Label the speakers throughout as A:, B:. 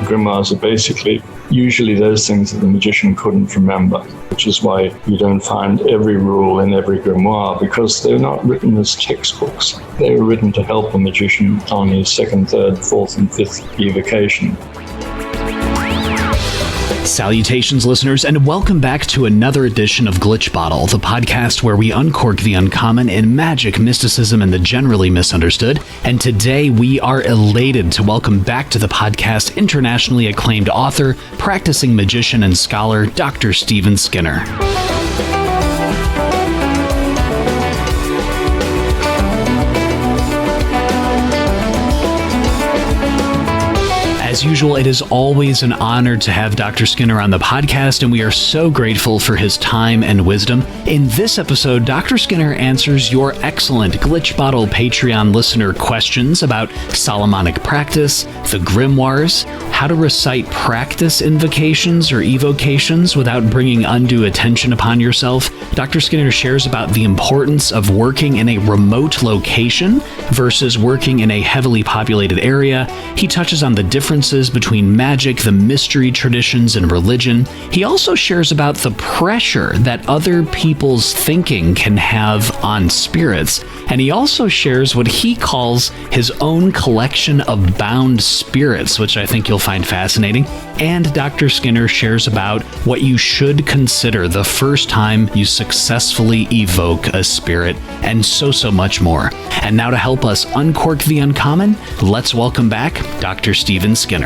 A: Grimoires are basically usually those things that the magician couldn't remember, which is why you don't find every rule in every grimoire, because they're not written as textbooks. They were written to help the magician on his second, third, fourth, and fifth evocation.
B: Salutations, listeners, and welcome back to another edition of Glitch Bottle, the podcast where we uncork the uncommon in magic, mysticism, and the generally misunderstood. And today we are elated to welcome back to the podcast internationally acclaimed author, practicing magician, and scholar, Dr. Stephen Skinner. As usual, it is always an honor to have Dr. Skinner on the podcast, and we are so grateful for his time and wisdom. In this episode, Dr. Skinner answers your excellent Glitch Bottle Patreon listener questions about Solomonic practice, the grimoires, how to recite practice invocations or evocations without bringing undue attention upon yourself. Dr. Skinner shares about the importance of working in a remote location versus working in a heavily populated area. He touches on the differences between magic, the mystery traditions, and religion. He also shares about the pressure that other people's thinking can have on spirits. And he also shares what he calls his own collection of bound spirits, which I think you'll find fascinating. And Dr. Skinner shares about what you should consider the first time you successfully evoke a spirit, and so much more. And now to help us uncork the uncommon, let's welcome back Dr. Stephen Skinner.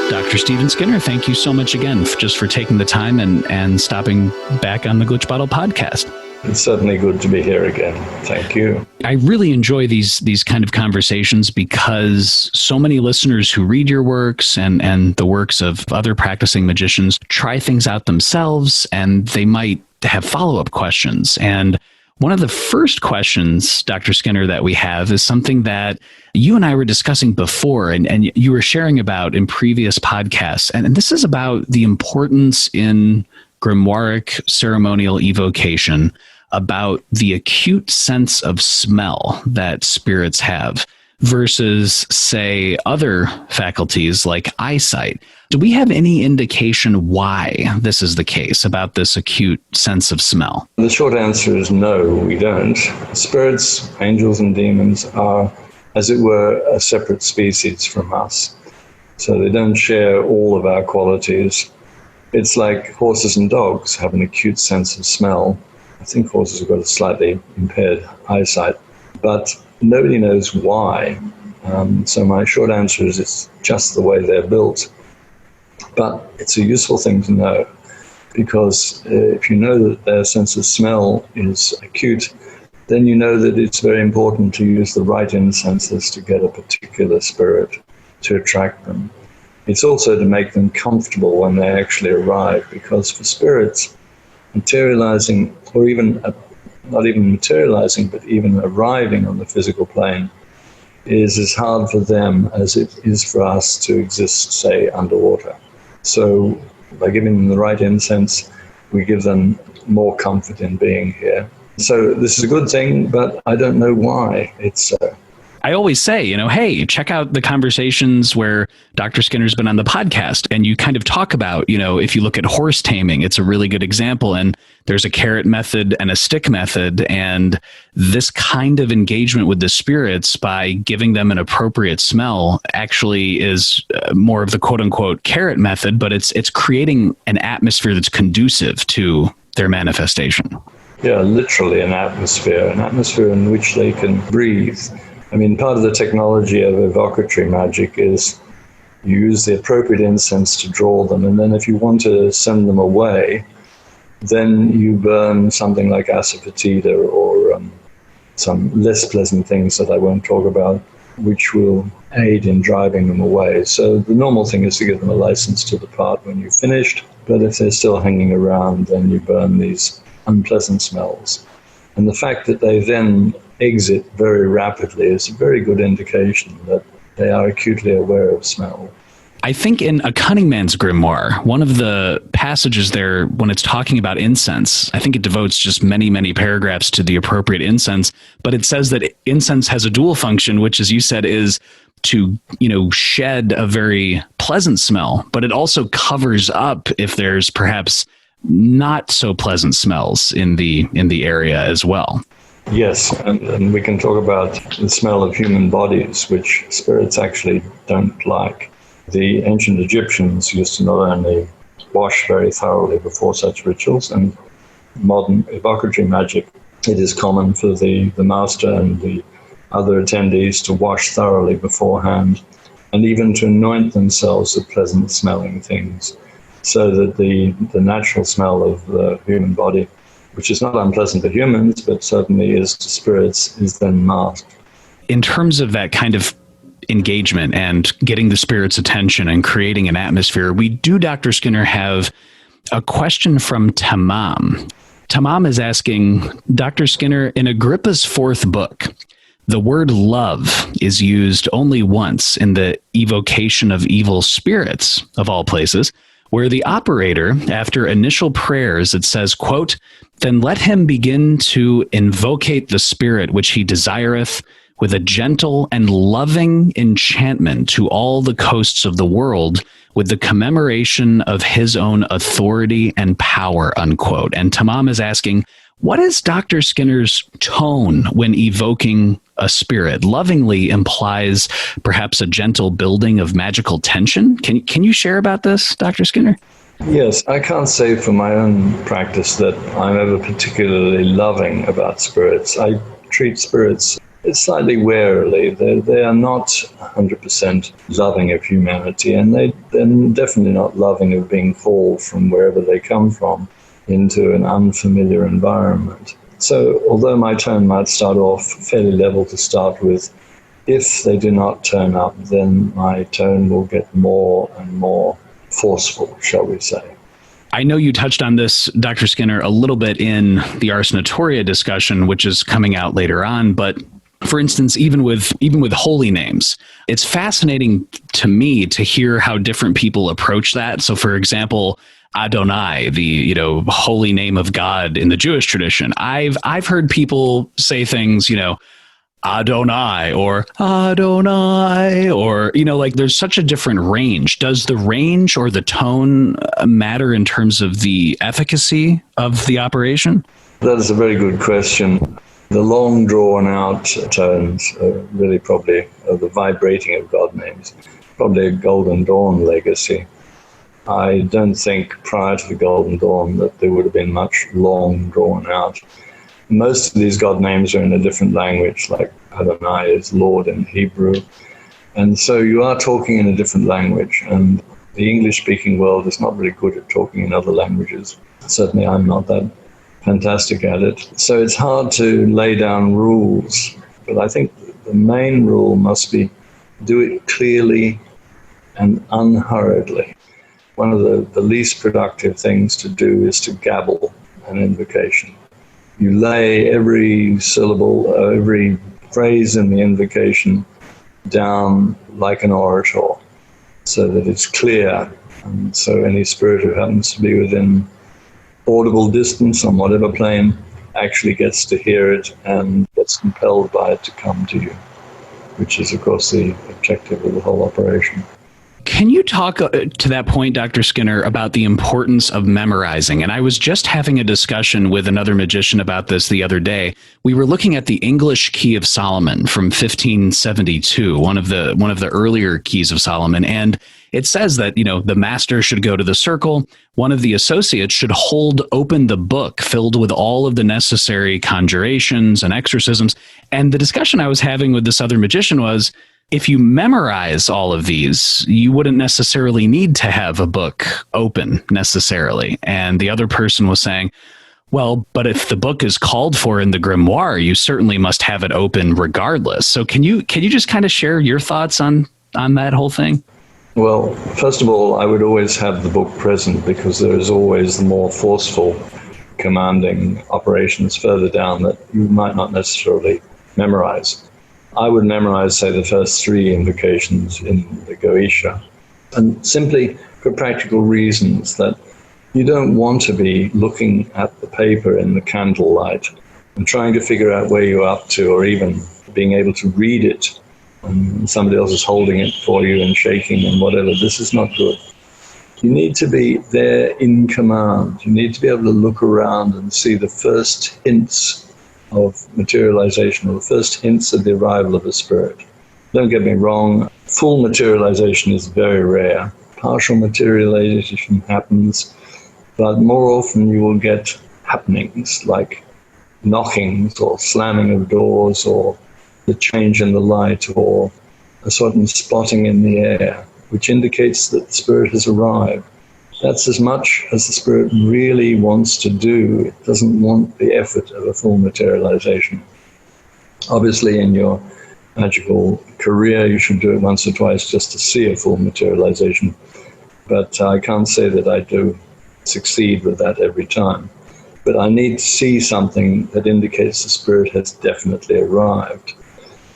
B: Dr. Stephen Skinner, thank you so much again for taking the time and stopping back on the Glitch Bottle podcast.
A: It's certainly good to be here again. Thank you.
B: I really enjoy these kind of conversations because so many listeners who read your works and the works of other practicing magicians try things out themselves, and they might have follow-up questions. And one of the first questions, Dr. Skinner, that we have is something that you and I were discussing before, and you were sharing about in previous podcasts. And this is about the importance in grimoiric ceremonial evocation about the acute sense of smell that spirits have versus, say, other faculties like eyesight. Do we have any indication why this is the case, about this acute sense of smell?
A: The short answer is no, we don't. Spirits, angels and demons are, as it were, a separate species from us. So they don't share all of our qualities. It's like horses and dogs have an acute sense of smell. I think horses have got a slightly impaired eyesight, but nobody knows why. So my short answer is it's just the way they're built. But it's a useful thing to know, because if you know that their sense of smell is acute, then you know that it's very important to use the right incenses to get a particular spirit, to attract them. It's also to make them comfortable when they actually arrive, because for spirits, materializing, or even not even materializing, but even arriving on the physical plane is as hard for them as it is for us to exist, say, underwater. So by giving them the right incense, we give them more comfort in being here. So this is a good thing, but I don't know why it's so.
B: I always say, hey, check out the conversations where Dr. Skinner's been on the podcast, and you kind of talk about, if you look at horse taming, it's a really good example. And there's a carrot method and a stick method. And this kind of engagement with the spirits by giving them an appropriate smell actually is more of the quote unquote carrot method, but it's creating an atmosphere that's conducive to their manifestation.
A: Yeah, literally an atmosphere in which they can breathe. I mean, part of the technology of evocatory magic is you use the appropriate incense to draw them, and then if you want to send them away, then you burn something like asafoetida or some less pleasant things that I won't talk about, which will aid in driving them away. So the normal thing is to give them a license to depart when you've finished, but if they're still hanging around, then you burn these unpleasant smells. And the fact that they then exit very rapidly is a very good indication that they are acutely aware of smell.
B: I think in A Cunning Man's Grimoire, one of the passages there, when it's talking about incense, I think it devotes just many, many paragraphs to the appropriate incense, but it says that incense has a dual function, which, as you said, is to, shed a very pleasant smell, but it also covers up if there's perhaps not so pleasant smells in the area as well.
A: Yes, and we can talk about the smell of human bodies, which spirits actually don't like. The ancient Egyptians used to not only wash very thoroughly before such rituals, and modern evocatory magic, it is common for the master and the other attendees to wash thoroughly beforehand, and even to anoint themselves with pleasant smelling things, so that the natural smell of the human body, which is not unpleasant to humans, but certainly is to spirits, is then masked.
B: In terms of that kind of engagement and getting the spirit's attention and creating an atmosphere, we do, Dr. Skinner, have a question from Tamam. Tamam is asking, Dr. Skinner, in Agrippa's fourth book, the word love is used only once in the evocation of evil spirits, of all places, where the operator, after initial prayers, it says, quote, then let him begin to invocate the spirit which he desireth with a gentle and loving enchantment to all the coasts of the world with the commemoration of his own authority and power, unquote. And Tamam is asking, what is Dr. Skinner's tone when evoking a spirit? Lovingly implies perhaps a gentle building of magical tension. Can you share about this, Dr. Skinner?
A: Yes, I can't say for my own practice that I'm ever particularly loving about spirits. I treat spirits slightly warily. They are not 100% loving of humanity, and they're definitely not loving of being called from wherever they come from into an unfamiliar environment. So although my tone might start off fairly level to start with, if they do not turn up, then my tone will get more and more forceful, shall we say.
B: I know you touched on this, Dr. Skinner, a little bit in the Ars Notoria discussion, which is coming out later on, but for instance, even with holy names, it's fascinating to me to hear how different people approach that. So, for example, Adonai, the holy name of God in the Jewish tradition, I've heard people say things, Adonai or Adonai, or like there's such a different range. Does the range or the tone matter in terms of the efficacy of the operation?
A: That is a very good question. The long drawn-out tones are really probably the vibrating of God names, probably a Golden Dawn legacy. I don't think prior to the Golden Dawn that there would have been much long drawn-out. Most of these God names are in a different language, like Adonai is Lord in Hebrew. And so you are talking in a different language, and the English-speaking world is not really good at talking in other languages. Certainly I'm not that fantastic at it. So it's hard to lay down rules, but I think the main rule must be do it clearly and unhurriedly. One of the least productive things to do is to gabble an invocation. You lay every syllable, every phrase in the invocation down like an orator so that it's clear. And so any spirit who happens to be within audible distance on whatever plane actually gets to hear it and gets compelled by it to come to you, which is, of course, the objective of the whole operation.
B: Can you talk to that point, Dr. Skinner, about the importance of memorizing? And I was just having a discussion with another magician about this the other day. We were looking at the English Key of Solomon from 1572, one of the earlier keys of Solomon, and it says that, the master should go to the circle. One of the associates should hold open the book filled with all of the necessary conjurations and exorcisms. And the discussion I was having with this other magician was, if you memorize all of these, you wouldn't necessarily need to have a book open necessarily. And the other person was saying, well, but if the book is called for in the grimoire, you certainly must have it open regardless. So can you just kind of share your thoughts on that whole thing?
A: Well, first of all, I would always have the book present because there is always the more forceful, commanding operations further down that you might not necessarily memorize. I would memorize, say, the first three invocations in the Goetia And simply for practical reasons that you don't want to be looking at the paper in the candlelight and trying to figure out where you're up to, or even being able to read it and somebody else is holding it for you and shaking and whatever. This is not good. You need to be there in command. You need to be able to look around and see the first hints of materialization, or the first hints of the arrival of a spirit. Don't get me wrong, full materialization is very rare. Partial materialization happens, but more often you will get happenings like knockings or slamming of doors, or the change in the light, or a sudden spotting in the air, which indicates that the spirit has arrived. That's as much as the spirit really wants to do. It doesn't want the effort of a full materialization. Obviously, in your magical career, you should do it once or twice just to see a full materialization. But I can't say that I do succeed with that every time. But I need to see something that indicates the spirit has definitely arrived.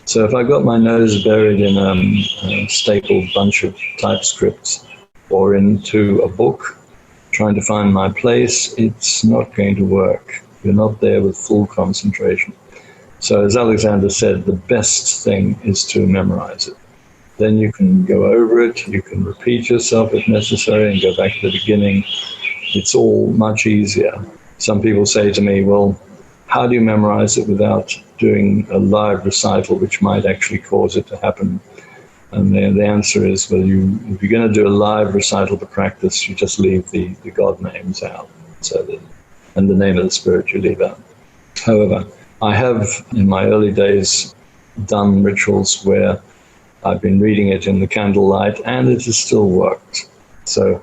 A: So if I got my nose buried in a stapled bunch of typescripts or into a book, trying to find my place, it's not going to work. You're not there with full concentration. So as Alexander said, the best thing is to memorize it. Then you can go over it, you can repeat yourself if necessary and go back to the beginning. It's all much easier. Some people say to me, well, how do you memorize it without doing a live recital, which might actually cause it to happen? And the answer is, well, if you're going to do a live recital to practice, you just leave the God names out, and the name of the spirit you leave out. However, I have, in my early days, done rituals where I've been reading it in the candlelight, and it has still worked. So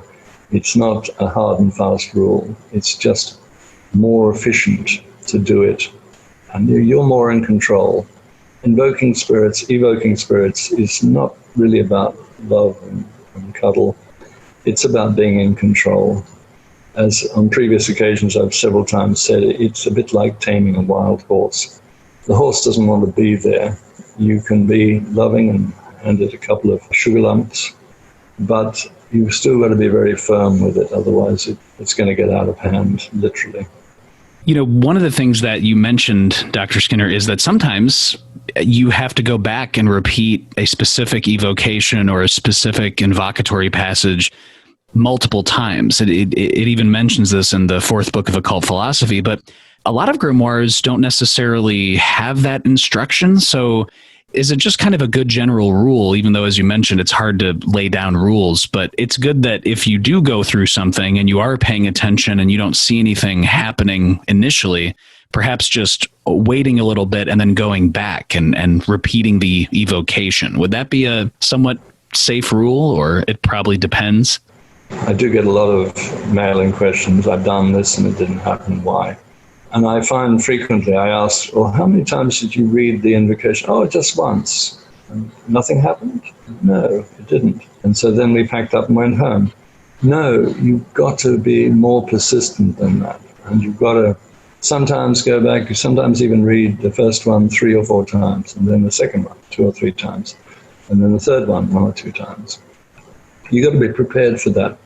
A: it's not a hard and fast rule. It's just more efficient to do it, and you're more in control. Evoking spirits is not really about love and cuddle. It's about being in control. As on previous occasions I've several times said, it's a bit like taming a wild horse. The horse doesn't want to be there. You can be loving and hand it a couple of sugar lumps, but you've still got to be very firm with it, otherwise it's going to get out of hand, literally.
B: You know, one of the things that you mentioned, Dr. Skinner, is that sometimes you have to go back and repeat a specific evocation or a specific invocatory passage multiple times. It even mentions this in the fourth book of Occult Philosophy, but a lot of grimoires don't necessarily have that instruction. So is it just kind of a good general rule, even though, as you mentioned, it's hard to lay down rules, but it's good that if you do go through something and you are paying attention and you don't see anything happening initially, perhaps just waiting a little bit and then going back and repeating the evocation. Would that be a somewhat safe rule, or it probably depends?
A: I do get a lot of mailing questions. I've done this and it didn't happen. Why? And I find frequently I ask, well, how many times did you read the invocation? Oh, just once. And nothing happened? No, it didn't. And so then we packed up and went home. No, you've got to be more persistent than that. And you've got to sometimes go back, you sometimes even read the first one 3 or 4 times, and then the second one 2 or 3 times, and then the third one 1 or 2 times. You've got to be prepared for that.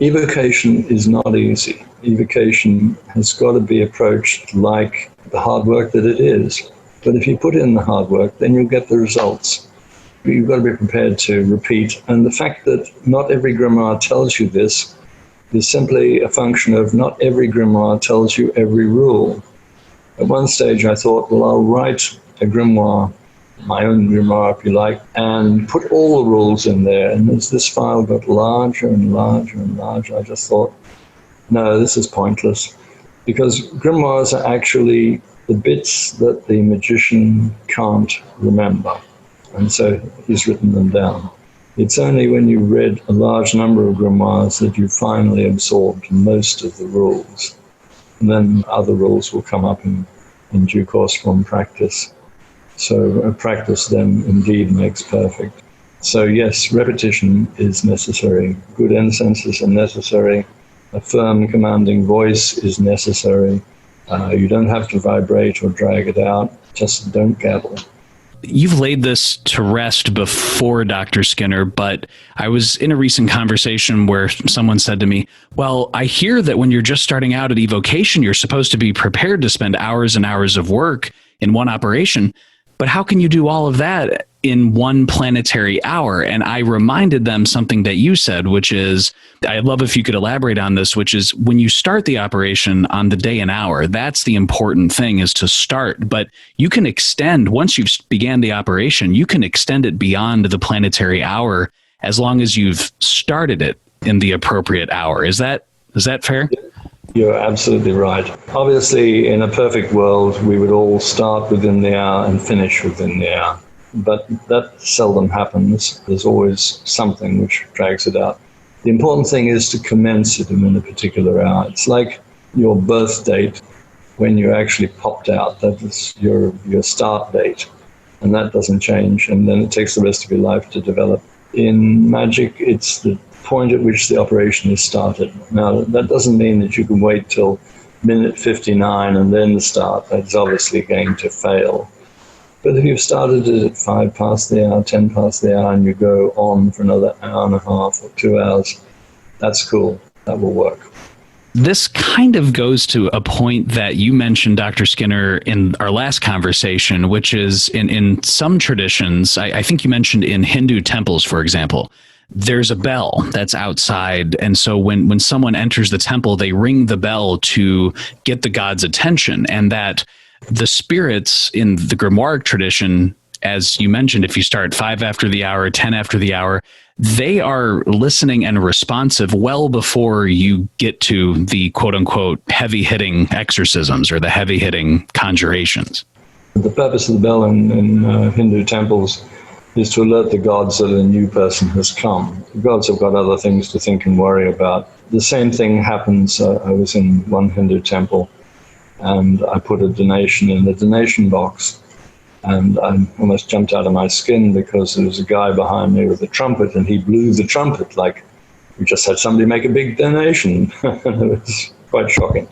A: Evocation is not easy. Evocation has got to be approached like the hard work that it is. But if you put in the hard work, then you'll get the results. You've got to be prepared to repeat. And the fact that not every grimoire tells you this is simply a function of not every grimoire tells you every rule. At one stage I thought, well, I'll write a grimoire, my own grimoire if you like, and put all the rules in there. And as this file got larger and larger and larger, I just thought, no, this is pointless. Because grimoires are actually the bits that the magician can't remember. And so he's written them down. It's only when you read a large number of grimoires that you finally absorbed most of the rules. And then other rules will come up in due course from practice. So practice then indeed makes perfect. So yes, repetition is necessary. Good incenses are necessary. A firm, commanding voice is necessary. You don't have to vibrate or drag it out. Just don't gabble.
B: You've laid this to rest before, Dr. Skinner, but I was in a recent conversation where someone said to me, well, I hear that when you're just starting out at evocation, you're supposed to be prepared to spend hours and hours of work in one operation. But how can you do all of that in one planetary hour? And I reminded them something that you said, which is, I'd love if you could elaborate on this, which is when you start the operation on the day and hour, that's the important thing, is to start. But you can extend, once you've began the operation, you can extend it beyond the planetary hour as long as you've started it in the appropriate hour. Is that fair?
A: You're absolutely right. Obviously, in a perfect world, we would all start within the hour and finish within the hour. But that seldom happens. There's always something which drags it out. The important thing is to commence it in a particular hour. It's like your birth date when you actually popped out. That is your start date, and that doesn't change. And then it takes the rest of your life to develop. In magic, it's the point at which the operation is started. Now, that doesn't mean that you can wait till minute 59 and then start. That's obviously going to fail. But if you've started it at 5 past the hour, 10 past the hour, and you go on for another hour and a half or 2 hours, that's cool. That will work.
B: This kind of goes to a point that you mentioned, Dr. Skinner, in our last conversation, which is in some traditions, I think you mentioned in Hindu temples, for example, there's a bell that's outside. And so when someone enters the temple, they ring the bell to get the god's attention. And that the spirits in the Grimoire tradition, as you mentioned, if you start 5 after the hour, 10 after the hour, they are listening and responsive well before you get to the quote unquote heavy hitting exorcisms or the heavy hitting conjurations.
A: The purpose of the bell in Hindu temples is to alert the gods that a new person has come. The gods have got other things to think and worry about. The same thing happens. I was in one Hindu temple and I put a donation in the donation box, and I almost jumped out of my skin because there was a guy behind me with a trumpet, and he blew the trumpet like we just had somebody make a big donation. It was quite shocking.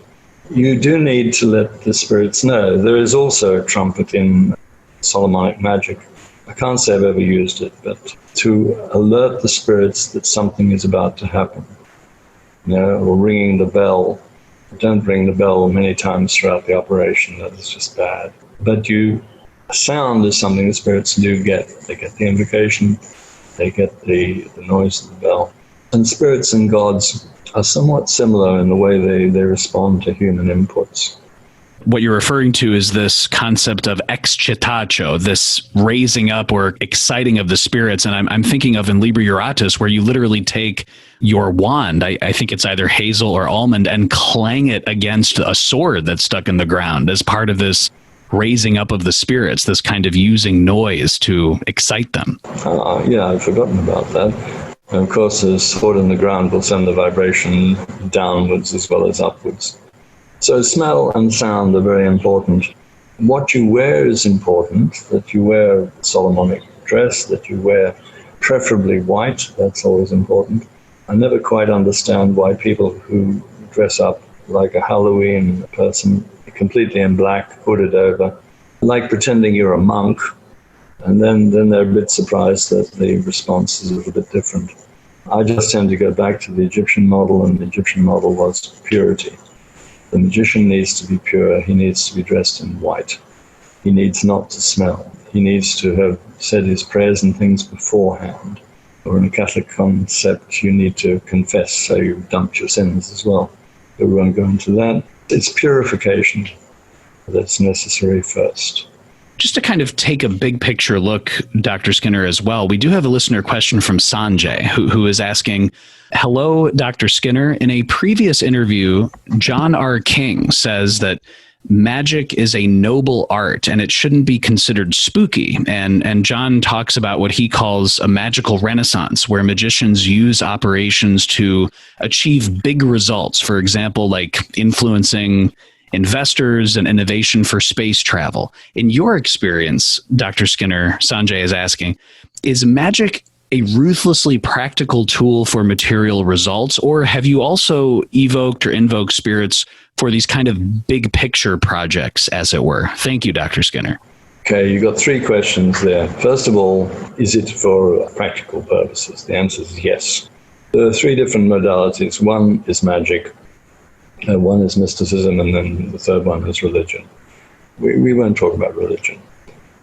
A: You do need to let the spirits know. There is also a trumpet in Solomonic magic. I can't say I've ever used it, but to alert the spirits that something is about to happen, or ringing the bell. Don't ring the bell many times throughout the operation. That is just bad. But sound is something the spirits do get. They get the invocation, they get the noise of the bell. And spirits and gods are somewhat similar in the way they respond to human inputs.
B: What you're referring to is this concept of excitacho, this raising up or exciting of the spirits. And I'm thinking of in Liber Iuratus, where you literally take your wand, I think it's either hazel or almond, and clang it against a sword that's stuck in the ground as part of this raising up of the spirits, this kind of using noise to excite them.
A: Yeah, I've forgotten about that. And of course, the sword in the ground will send the vibration downwards as well as upwards. So smell and sound are very important. What you wear is important, that you wear a Solomonic dress, that you wear preferably white. That's always important. I never quite understand why people who dress up like a Halloween person, completely in black, hooded over, like pretending you're a monk, and then they're a bit surprised that the response is a little bit different. I just tend to go back to the Egyptian model, and the Egyptian model was purity. The magician needs to be pure. He needs to be dressed in white. He needs not to smell. He needs to have said his prayers and things beforehand. Or in a Catholic concept, you need to confess, so you've dumped your sins as well. But we won't go into that. It's purification that's necessary first.
B: Just to kind of take a big picture look, Dr. Skinner, as well, we do have a listener question from Sanjay, who is asking, hello, Dr. Skinner. In a previous interview, John R. King says that magic is a noble art and it shouldn't be considered spooky. And John talks about what he calls a magical renaissance, where magicians use operations to achieve big results. For example, like influencing investors and innovation for space travel. In your experience, Dr. Skinner, Sanjay is asking, is magic a ruthlessly practical tool for material results, or have you also evoked or invoked spirits for these kind of big picture projects, as it were? Thank you, Dr. Skinner.
A: Okay, you've got three questions there. First of all, is it for practical purposes? The answer is yes. There are three different modalities. One is magic, one is mysticism, and then the third one is religion. We won't talk about religion.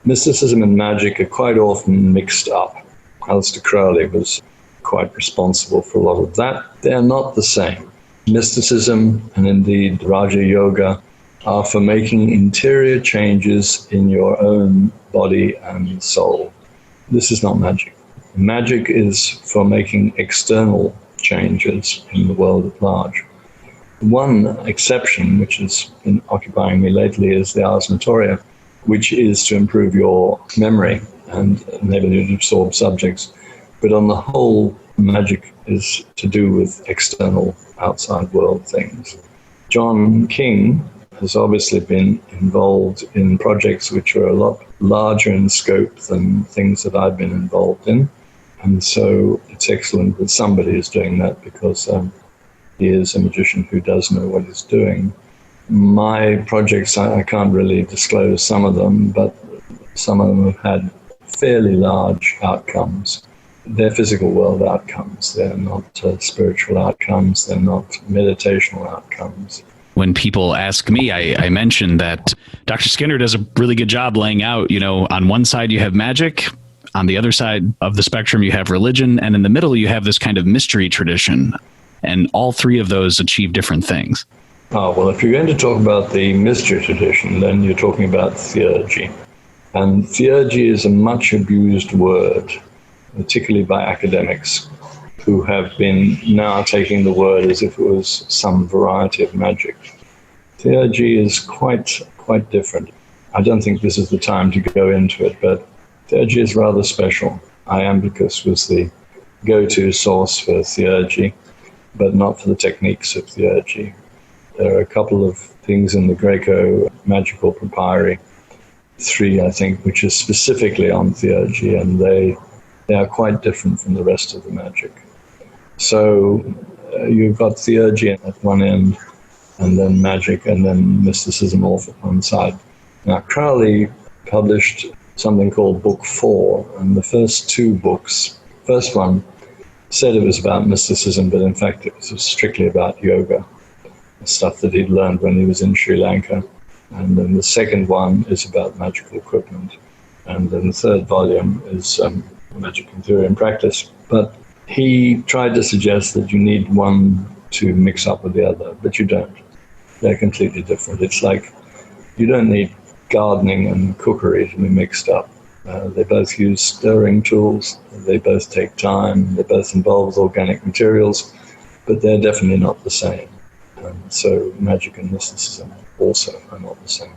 A: Mysticism and magic are quite often mixed up. Aleister Crowley was quite responsible for a lot of that. They are not the same. Mysticism and indeed Raja Yoga are for making interior changes in your own body and soul. This is not magic. Magic is for making external changes in the world at large. One exception, which has been occupying me lately, is the Ars Notoria, which is to improve your memory and enable you to absorb subjects. But on the whole, magic is to do with external, outside world things. John King has obviously been involved in projects which are a lot larger in scope than things that I've been involved in. And so it's excellent that somebody is doing that because he is a magician who does know what he's doing. My projects, I can't really disclose some of them, but some of them have had fairly large outcomes. They're physical world outcomes. They're not spiritual outcomes. They're not meditational outcomes.
B: When people ask me, I mention that Dr. Skinner does a really good job laying out, on one side you have magic, on the other side of the spectrum you have religion, and in the middle you have this kind of mystery tradition. And all three of those achieve different things.
A: Oh, well, if you're going to talk about the mystery tradition, then you're talking about theurgy. And theurgy is a much abused word, particularly by academics who have been now taking the word as if it was some variety of magic. Theurgy is quite different. I don't think this is the time to go into it, but theurgy is rather special. Iamblichus was the go-to source for theurgy, but not for the techniques of theurgy. There are a couple of things in the Greco-magical papyri, 3, I think, which is specifically on theurgy, and they are quite different from the rest of the magic. So you've got theurgy at one end, and then magic, and then mysticism off at one side. Now, Crowley published something called Book 4, and the first 2 books, first one said it was about mysticism, but in fact it was strictly about yoga, stuff that he'd learned when he was in Sri Lanka. And then the second one is about magical equipment. And then the third volume is Magic in Theory and Practice. But he tried to suggest that you need one to mix up with the other, but you don't. They're completely different. It's like you don't need gardening and cookery to be mixed up. They both use stirring tools. They both take time. They both involve organic materials, but they're definitely not the same. So magic and mysticism also are not the same.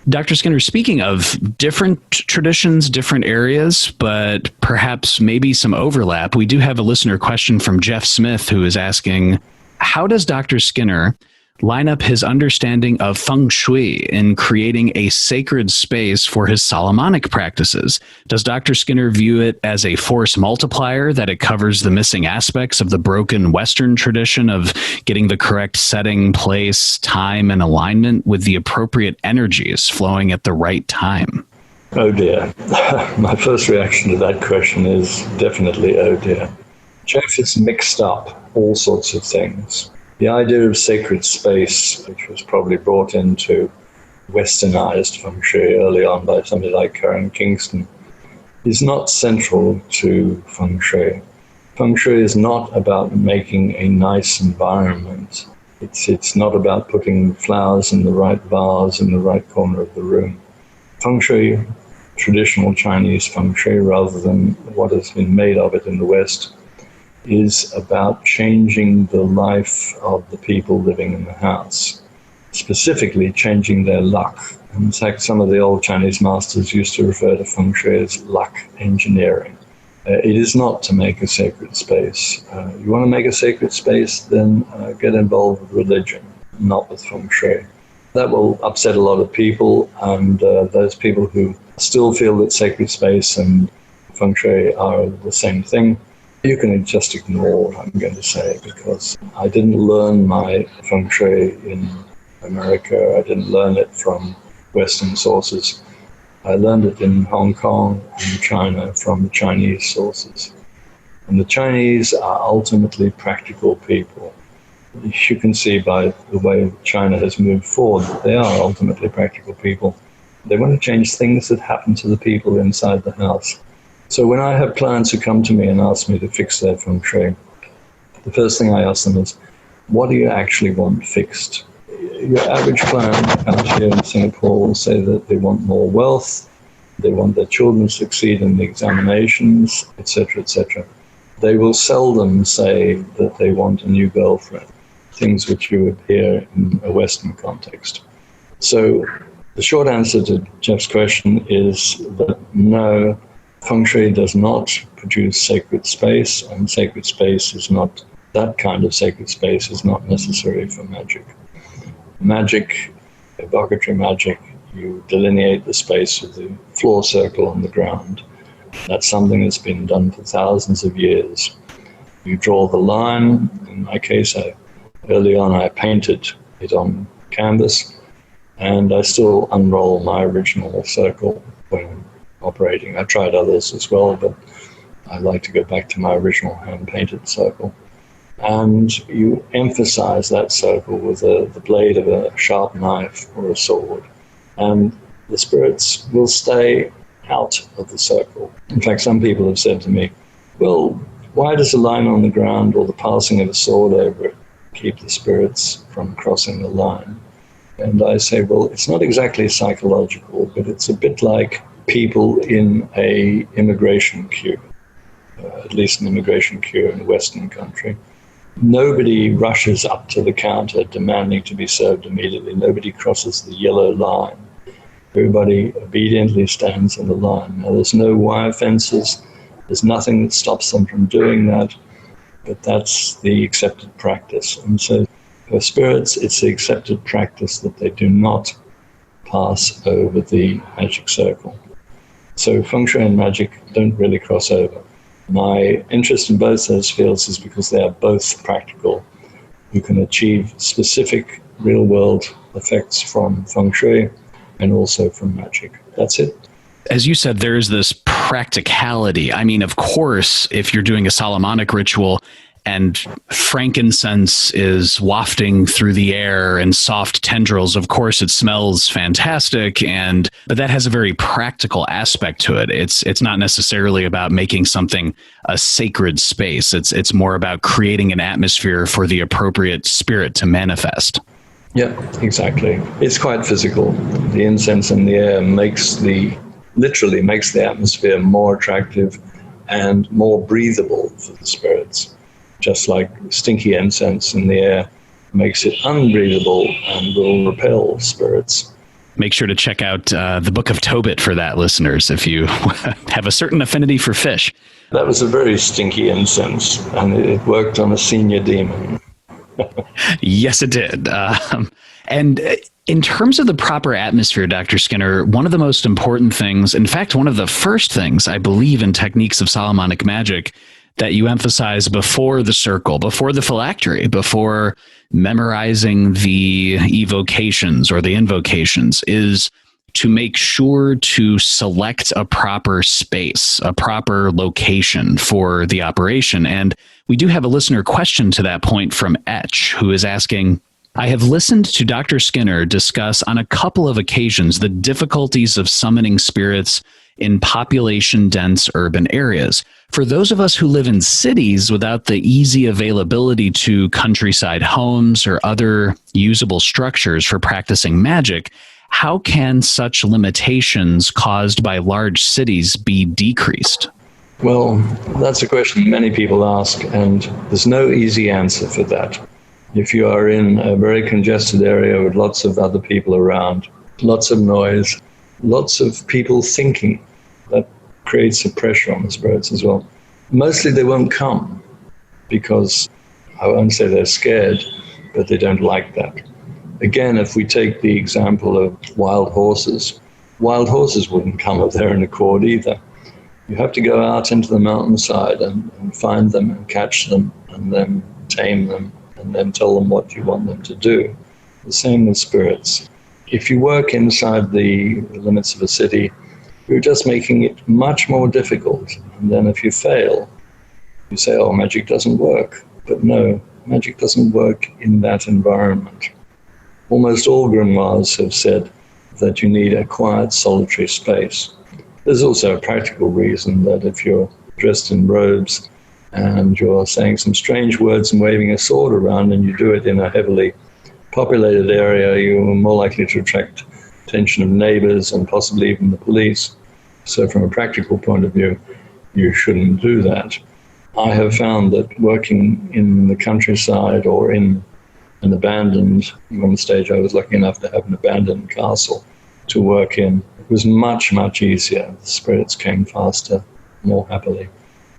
B: Dr. Skinner, speaking of different traditions, different areas, but perhaps maybe some overlap, we do have a listener question from Jeff Smith who is asking, how does Dr. Skinner line up his understanding of feng shui in creating a sacred space for his Solomonic practices? Does Dr. Skinner view it as a force multiplier, that it covers the missing aspects of the broken Western tradition of getting the correct setting, place, time, and alignment with the appropriate energies flowing at the right time?
A: Oh dear. My first reaction to that question is definitely, oh dear. Jeff has mixed up all sorts of things. The idea of sacred space, which was probably brought into westernized feng shui early on by somebody like Karen Kingston, is not central to feng shui. Feng shui is not about making a nice environment. It's not about putting flowers in the right vase in the right corner of the room. Feng shui, traditional Chinese feng shui, rather than what has been made of it in the West, is about changing the life of the people living in the house, specifically changing their luck. In fact, some of the old Chinese masters used to refer to feng shui as luck engineering. It is not to make a sacred space. You want to make a sacred space, then get involved with religion, not with feng shui. That will upset a lot of people, and those people who still feel that sacred space and feng shui are the same thing, you can just ignore what I'm going to say, because I didn't learn my feng shui in America. I didn't learn it from Western sources. I learned it in Hong Kong and China from Chinese sources. And the Chinese are ultimately practical people. You can see by the way China has moved forward that they are ultimately practical people. They want to change things that happen to the people inside the house. So when I have clients who come to me and ask me to fix their feng shui, the first thing I ask them is, what do you actually want fixed? Your average client out here in Singapore will say that they want more wealth, they want their children to succeed in the examinations, etc., etc. They will seldom say that they want a new girlfriend, things which you would hear in a Western context. So the short answer to Jeff's question is that no, feng shui does not produce sacred space, and sacred space is not, that kind of sacred space is not necessary for magic. Magic, evocatory magic, you delineate the space with the floor circle on the ground. That's something that's been done for thousands of years. You draw the line. In my case, early on I painted it on canvas, and I still unroll my original circle when I'm operating. I tried others as well, but I like to go back to my original hand-painted circle. And you emphasize that circle with the blade of a sharp knife or a sword. And the spirits will stay out of the circle. In fact, some people have said to me, well, why does a line on the ground or the passing of a sword over it keep the spirits from crossing the line? And I say, well, it's not exactly psychological, but it's a bit like people in a immigration queue, at least an immigration queue in a Western country. Nobody rushes up to the counter demanding to be served immediately. Nobody crosses the yellow line. Everybody obediently stands in the line. Now, there's no wire fences. There's nothing that stops them from doing that, but that's the accepted practice. And so for spirits, it's the accepted practice that they do not pass over the magic circle. So feng shui and magic don't really cross over. My interest in both those fields is because they are both practical. You can achieve specific real-world effects from feng shui and also from magic. That's it.
B: As you said, there's this practicality. I mean, of course, if you're doing a Solomonic ritual and frankincense is wafting through the air and soft tendrils, of course it smells fantastic, but that has a very practical aspect to it. It's not necessarily about making something a sacred space. It's more about creating an atmosphere for the appropriate spirit to manifest.
A: Yeah, exactly. It's quite physical. The incense in the air literally makes the atmosphere more attractive and more breathable for the spirits. Just like stinky incense in the air makes it unbreathable and will repel spirits.
B: Make sure to check out the Book of Tobit for that, listeners, if you have a certain affinity for fish.
A: That was a very stinky incense, and it worked on a senior demon.
B: Yes, it did. And in terms of the proper atmosphere, Dr. Skinner, one of the most important things, in fact, one of the first things I believe in techniques of Solomonic magic that you emphasize before the circle, before the phylactery, before memorizing the evocations or the invocations, is to make sure to select a proper space, a proper location for the operation. And we do have a listener question to that point from Etch, who is asking, I have listened to Dr. Skinner discuss on a couple of occasions the difficulties of summoning spirits in population-dense urban areas. For those of us who live in cities without the easy availability to countryside homes or other usable structures for practicing magic, how can such limitations caused by large cities be decreased?
A: Well, that's a question many people ask, and there's no easy answer for that. If you are in a very congested area with lots of other people around, lots of noise, lots of people thinking, that creates a pressure on the spirits as well. Mostly they won't come because, I won't say they're scared, but they don't like that. Again, if we take the example of wild horses wouldn't come of their own accord either. You have to go out into the mountainside and find them and catch them and then tame them and then tell them what you want them to do. The same with spirits. If you work inside the limits of a city, You're just making it much more difficult. And then if you fail, you say, oh, magic doesn't work. But no, magic doesn't work in that environment. Almost all grimoires have said that you need a quiet, solitary space. There's also a practical reason that if you're dressed in robes and you're saying some strange words and waving a sword around, and you do it in a heavily populated area, you're more likely to attract attention of neighbors and possibly even the police. So from a practical point of view, you shouldn't do that. I have found that working in the countryside or in an abandoned, at one stage I was lucky enough to have an abandoned castle to work in, it was much, much easier. The spirits came faster, more happily.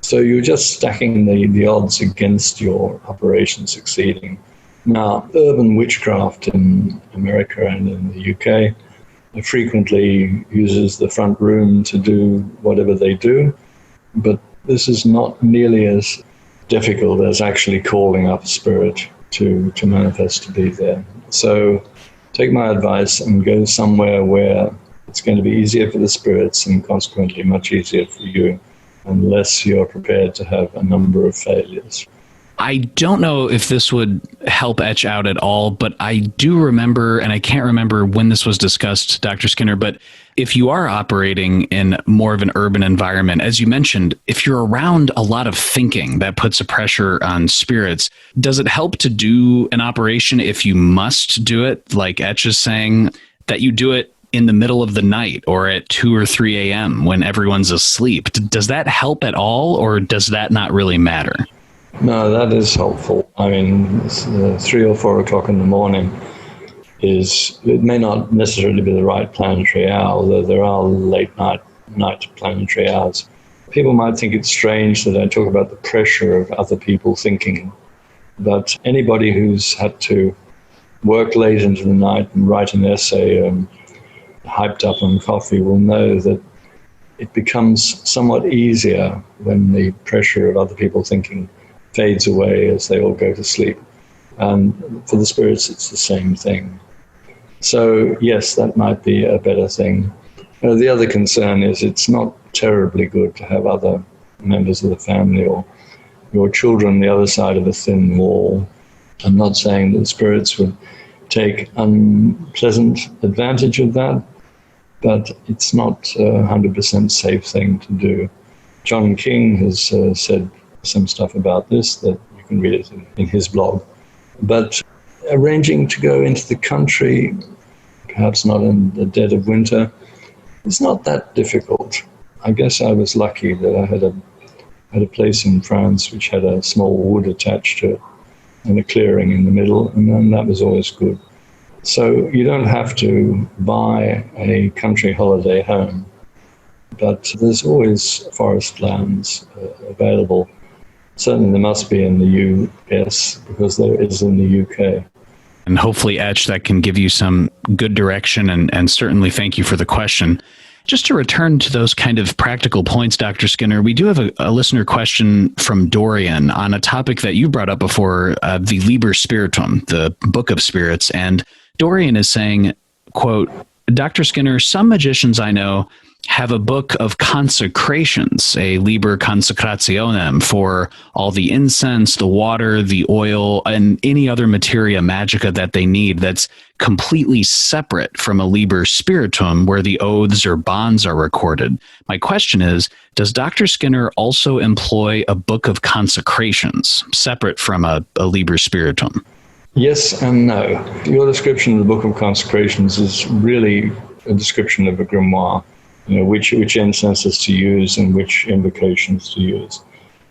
A: So you're just stacking the odds against your operation succeeding. Now, urban witchcraft in America and in the UK frequently uses the front room to do whatever they do, but this is not nearly as difficult as actually calling up a spirit to manifest to be there. So take my advice and go somewhere where it's going to be easier for the spirits and consequently much easier for you, unless you're prepared to have a number of failures.
B: I don't know if this would help Etch out at all, but I do remember, and I can't remember when this was discussed, Dr. Skinner, but if you are operating in more of an urban environment, as you mentioned, if you're around a lot of thinking that puts a pressure on spirits, does it help to do an operation if you must do it, like Etch is saying, that you do it in the middle of the night or at 2 or 3 a.m. when everyone's asleep? Does that help at all, or does that not really matter?
A: No, that is helpful. I mean, 3 or 4 o'clock in the morning it may not necessarily be the right planetary hour, although there are late night planetary hours. People might think it's strange that I talk about the pressure of other people thinking, but anybody who's had to work late into the night and write an essay hyped up on coffee will know that it becomes somewhat easier when the pressure of other people thinking fades away as they all go to sleep. And for the spirits, it's the same thing. So yes, that might be a better thing. The other concern is it's not terribly good to have other members of the family or your children on the other side of a thin wall. I'm not saying that the spirits would take unpleasant advantage of that, but it's not a 100% safe thing to do. John King has said some stuff about this that you can read it in his blog. But arranging to go into the country, perhaps not in the dead of winter, is not that difficult. I guess I was lucky that I had a place in France which had a small wood attached to it and a clearing in the middle, and then that was always good. So you don't have to buy a country holiday home, but there's always forest lands available. Certainly there must be in the US, because there is in the UK.
B: And hopefully, Etch, that can give you some good direction, and certainly thank you for the question. Just to return to those kind of practical points, Dr. Skinner, we do have a listener question from Dorian on a topic that you brought up before, the Liber Spiritum, the Book of Spirits. And Dorian is saying, quote, Dr. Skinner, some magicians I know have a book of consecrations, a Liber Consecrationem, for all the incense, the water, the oil, and any other materia magica that they need that's completely separate from a Liber Spiritum where the oaths or bonds are recorded. My question is, does Dr. Skinner also employ a book of consecrations separate from a Liber Spiritum?
A: Yes and no. Your description of the Book of Consecrations is really a description of a grimoire. Which incenses to use and which invocations to use.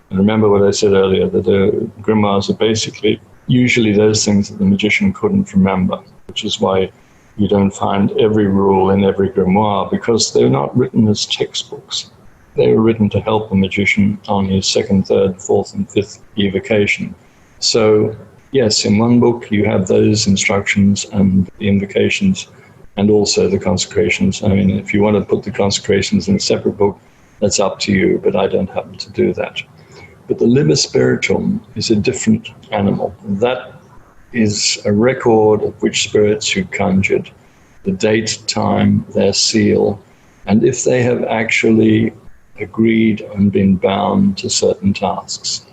A: And remember what I said earlier, that the grimoires are basically usually those things that the magician couldn't remember, which is why you don't find every rule in every grimoire, because they're not written as textbooks. They were written to help the magician on his 2nd, 3rd, 4th, and 5th evocation. So yes, in one book you have those instructions and the invocations, and also the consecrations. I mean, if you want to put the consecrations in a separate book, that's up to you, but I don't happen to do that. But the Liber Spiritum is a different animal. That is a record of which spirits you conjured, the date, time, their seal, and if they have actually agreed and been bound to certain tasks.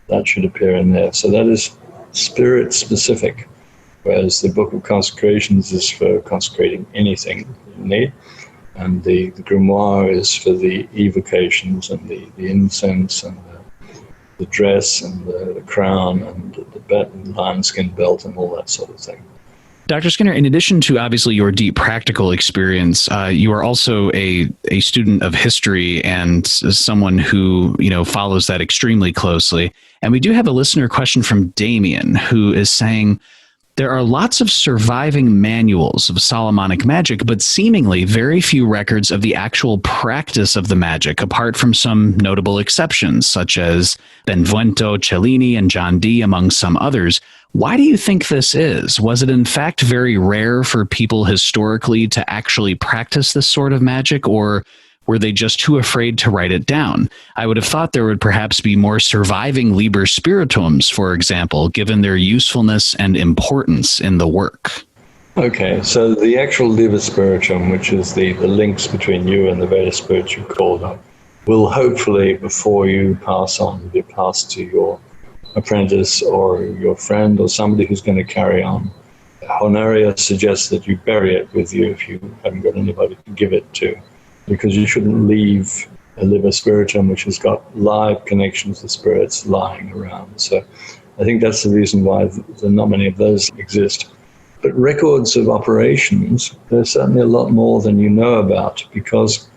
A: That should appear in there. So that is spirit specific, whereas the Book of Consecrations is for consecrating anything you need, and the grimoire is for the evocations and the incense and the dress and the crown and the lion-skin belt and all that sort of thing.
B: Dr. Skinner, in addition to obviously your deep practical experience, you are also a student of history and someone who, follows that extremely closely. And we do have a listener question from Damien, who is saying, there are lots of surviving manuals of Solomonic magic, but seemingly very few records of the actual practice of the magic, apart from some notable exceptions, such as Benvenuto Cellini and John Dee, among some others. Why do you think this is? Was it in fact very rare for people historically to actually practice this sort of magic, or were they just too afraid to write it down? I would have thought there would perhaps be more surviving Liber Spiritums, for example, given their usefulness and importance in the work.
A: Okay, so the actual Liber Spiritum, which is the links between you and the Veda spirits you called up, will hopefully, before you pass on, be passed to your apprentice or your friend or somebody who's going to carry on. Honoria suggests that you bury it with you if you haven't got anybody to give it to, because you shouldn't leave a Liber Spiritum which has got live connections to spirits lying around. So I think that's the reason why not many of those exist. But records of operations, there's certainly a lot more than you know about, because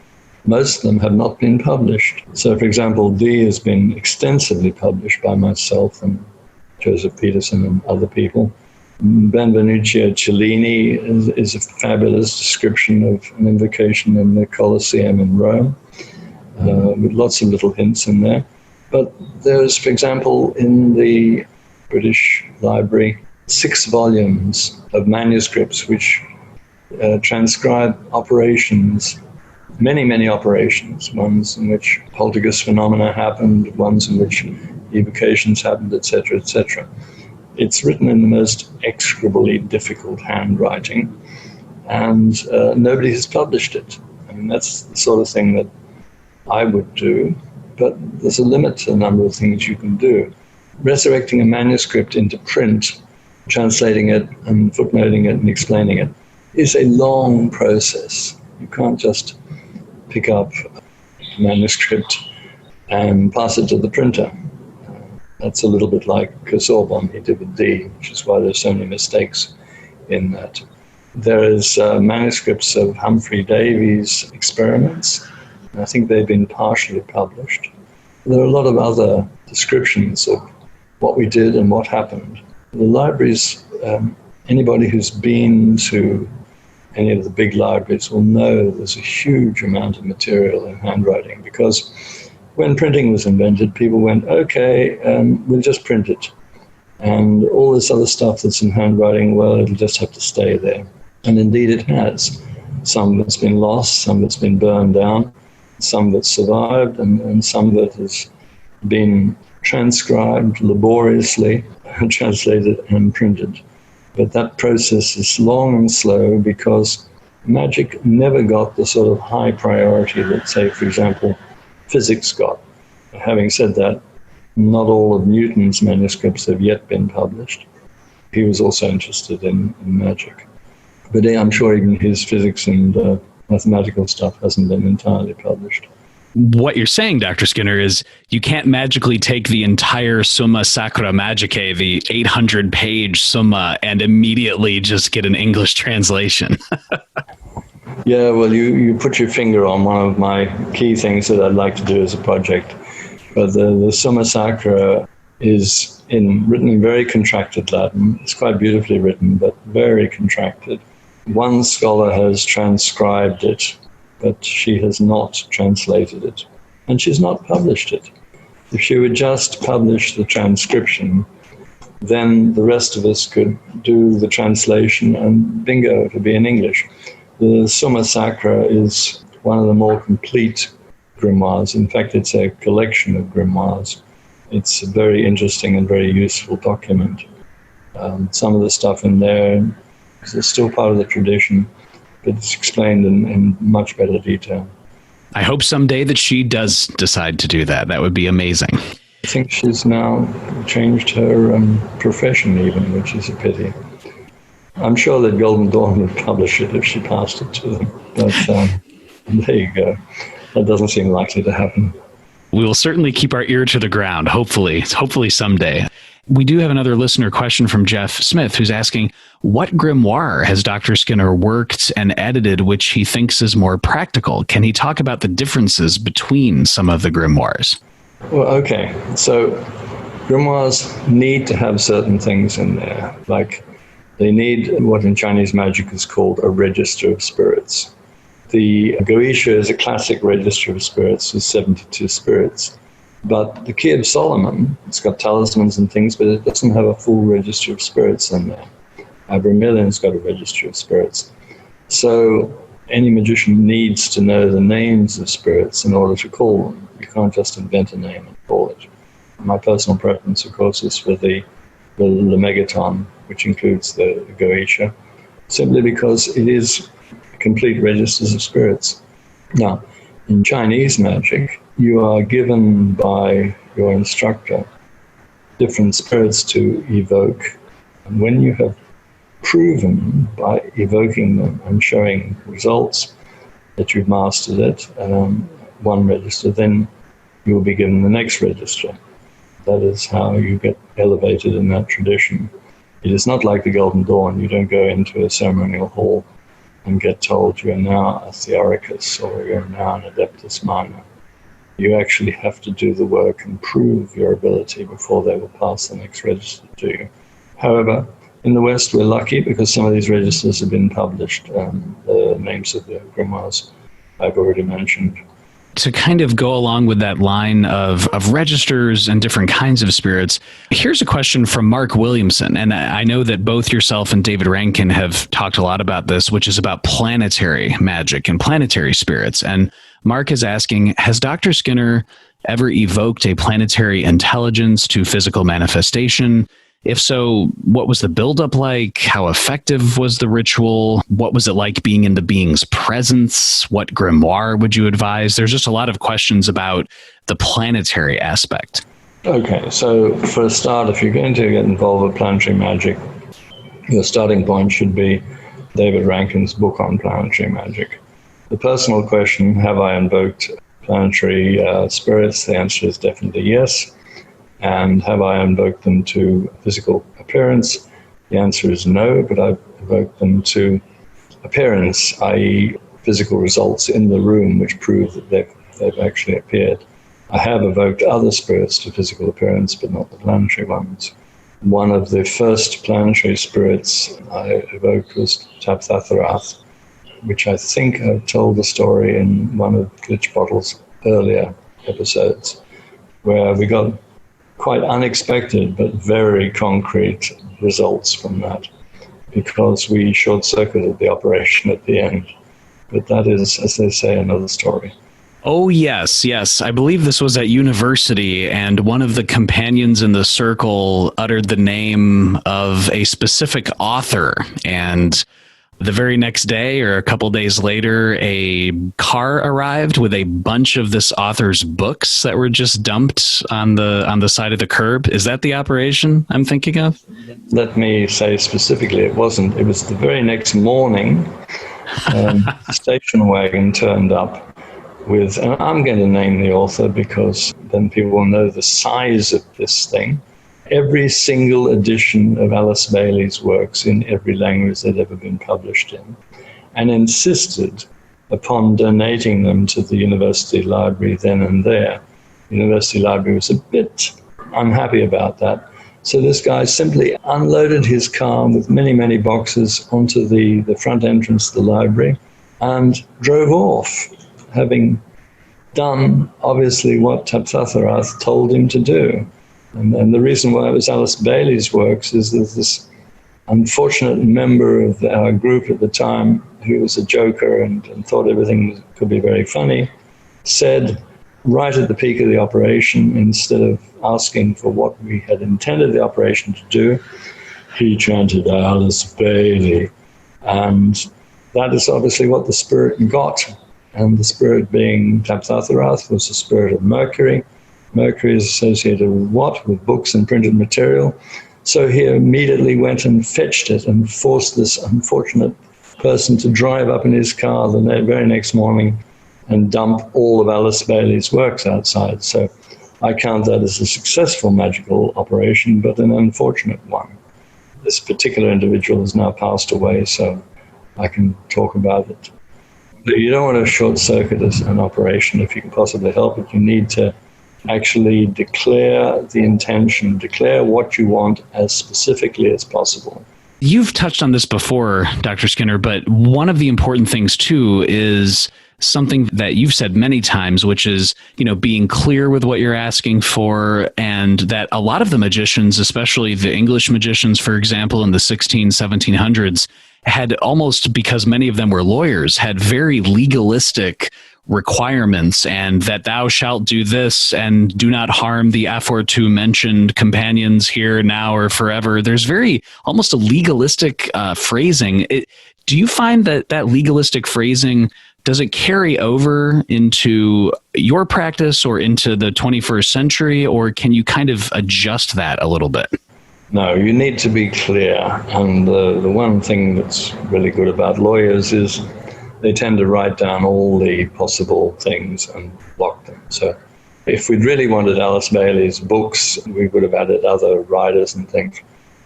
A: most of them have not been published. So, for example, Dee has been extensively published by myself and Joseph Peterson and other people. Benvenuto Cellini is a fabulous description of an invocation in the Colosseum in Rome, with lots of little hints in there. But there's, for example, in the British Library, 6 volumes of manuscripts which transcribe operations, many operations, ones in which poltergeist phenomena happened, ones in which evocations happened, etc., etc. It's written in the most execrably difficult handwriting, and nobody has published it. I mean, that's the sort of thing that I would do, but there's a limit to the number of things you can do. Resurrecting a manuscript into print, translating it and footnoting it and explaining it, is a long process. You can't just pick up a manuscript and pass it to the printer. That's a little bit like Sorbonne he did with Dee, which is why there's so many mistakes in that. There is manuscripts of Humphrey Davy's experiments, and I think they've been partially published. There are a lot of other descriptions of what we did and what happened. The libraries, anybody who's been to any of the big libraries will know there's a huge amount of material in handwriting, because when printing was invented, people went, okay, we'll just print it. And all this other stuff that's in handwriting, well, it'll just have to stay there. And indeed it has. Some of it's been lost, some of it's been burned down, some that survived, and some that has been transcribed laboriously, translated and printed. But that process is long and slow, because magic never got the sort of high priority that, say, for example, physics got. Having said that, not all of Newton's manuscripts have yet been published. He was also interested in magic. But I'm sure even his physics and mathematical stuff hasn't been entirely published.
B: What you're saying, Dr. Skinner, is you can't magically take the entire Summa Sacra Magicae, the 800-page Summa, and immediately just get an English translation.
A: Yeah, well, you put your finger on one of my key things that I'd like to do as a project. But the Summa Sacra is written in very contracted Latin. It's quite beautifully written, but very contracted. One scholar has transcribed it, but she has not translated it, and she's not published it. If she would just publish the transcription, then the rest of us could do the translation, and bingo, it would be in English. The Summa Sacra is one of the more complete grimoires. In fact, it's a collection of grimoires. It's a very interesting and very useful document. Some of the stuff in there is still part of the tradition. but it's explained in much better detail.
B: I hope someday that she does decide to do that. That would be amazing.
A: I think she's now changed her profession even, which is a pity. I'm sure that Golden Dawn would publish it if she passed it to them. But there you go. That doesn't seem likely to happen.
B: We will certainly keep our ear to the ground, hopefully someday. We do have another listener question from Jeff Smith, who's asking, what grimoire has Dr. Skinner worked and edited which he thinks is more practical? Can he talk about the differences between some of the grimoires?
A: Well, okay. So grimoires need to have certain things in there, like they need what in Chinese magic is called a register of spirits. The Goetia is a classic register of spirits with 72 spirits. But the Key of Solomon, it's got talismans and things, but it doesn't have a full register of spirits in there. Abramelion's got a register of spirits. So any magician needs to know the names of spirits in order to call them. You can't just invent a name and call it. My personal preference, of course, is for the Megaton, which includes the Goetia, simply because it is complete registers of spirits. Now, in Chinese magic, you are given by your instructor different spirits to evoke. And when you have proven by evoking them and showing results that you've mastered it, one register, then you will be given the next register. That is how you get elevated in that tradition. It is not like the Golden Dawn. You don't go into a ceremonial hall and get told you're now a Theoricus or you're now an Adeptus Minor. You actually have to do the work and prove your ability before they will pass the next register to you. However, in the West, we're lucky because some of these registers have been published. The names of the grimoires I've already mentioned.
B: To kind of go along with that line of registers and different kinds of spirits, here's a question from Mark Williamson. And I know that both yourself and David Rankin have talked a lot about this, which is about planetary magic and planetary spirits. And Mark is asking, has Dr. Skinner ever evoked a planetary intelligence to physical manifestation? If so, what was the buildup like? How effective was the ritual? What was it like being in the being's presence? What grimoire would you advise? There's just a lot of questions about the planetary aspect.
A: Okay, so for a start, if you're going to get involved with planetary magic, your starting point should be David Rankin's book on planetary magic. The personal question, have I invoked planetary spirits? The answer is definitely yes. And have I invoked them to physical appearance? The answer is no, but I've evoked them to appearance, i.e. physical results in the room which prove that they've actually appeared. I have evoked other spirits to physical appearance, but not the planetary ones. One of the first planetary spirits I evoked was Tabthatharath, which I think I've told the story in one of Glitchbottle's earlier episodes, where we got quite unexpected but very concrete results from that because we short-circuited the operation at the end. But that is, as they say, another story.
B: Oh, yes. I believe this was at university, and one of the companions in the circle uttered the name of a specific author, and the very next day or a couple days later, a car arrived with a bunch of this author's books that were just dumped on the side of the curb. Is that the operation I'm thinking of?
A: Let me say specifically, it wasn't. It was the very next morning, the station wagon turned up with, and I'm going to name the author because then people will know the size of this thing. Every single edition of Alice Bailey's works in every language that had ever been published in, and insisted upon donating them to the university library then and there. The university library was a bit unhappy about that. So this guy simply unloaded his car with many, many boxes onto the front entrance of the library and drove off, having done, obviously, what Tabthatharath told him to do. And the reason why it was Alice Bailey's works is that this unfortunate member of our group at the time, who was a joker and thought everything could be very funny, said right at the peak of the operation, instead of asking for what we had intended the operation to do, he chanted Alice Bailey. And that is obviously what the spirit got. And the spirit being Tapthatharath was the spirit of Mercury. Mercury is associated with what? With books and printed material. So he immediately went and fetched it and forced this unfortunate person to drive up in his car the very next morning and dump all of Alice Bailey's works outside. So I count that as a successful magical operation, but an unfortunate one. This particular individual has now passed away, so I can talk about it. But you don't want to short-circuit an operation if you can possibly help it. You need to actually declare the intention, declare what you want as specifically as possible.
B: You've touched on this before, Dr. Skinner, but one of the important things too is something that you've said many times, which is, being clear with what you're asking for, and that a lot of the magicians, especially the English magicians, for example, in the 1700s, had almost, because many of them were lawyers, had very legalistic requirements, and that thou shalt do this and do not harm the aforementioned companions here, now, or forever. There's very almost a legalistic phrasing. Do you find that legalistic phrasing, does it carry over into your practice or into the 21st century, or can you kind of adjust that a little bit?
A: No, you need to be clear. And the one thing that's really good about lawyers is they tend to write down all the possible things and block them. So if we'd really wanted Alice Bailey's books, we would have added other writers and things.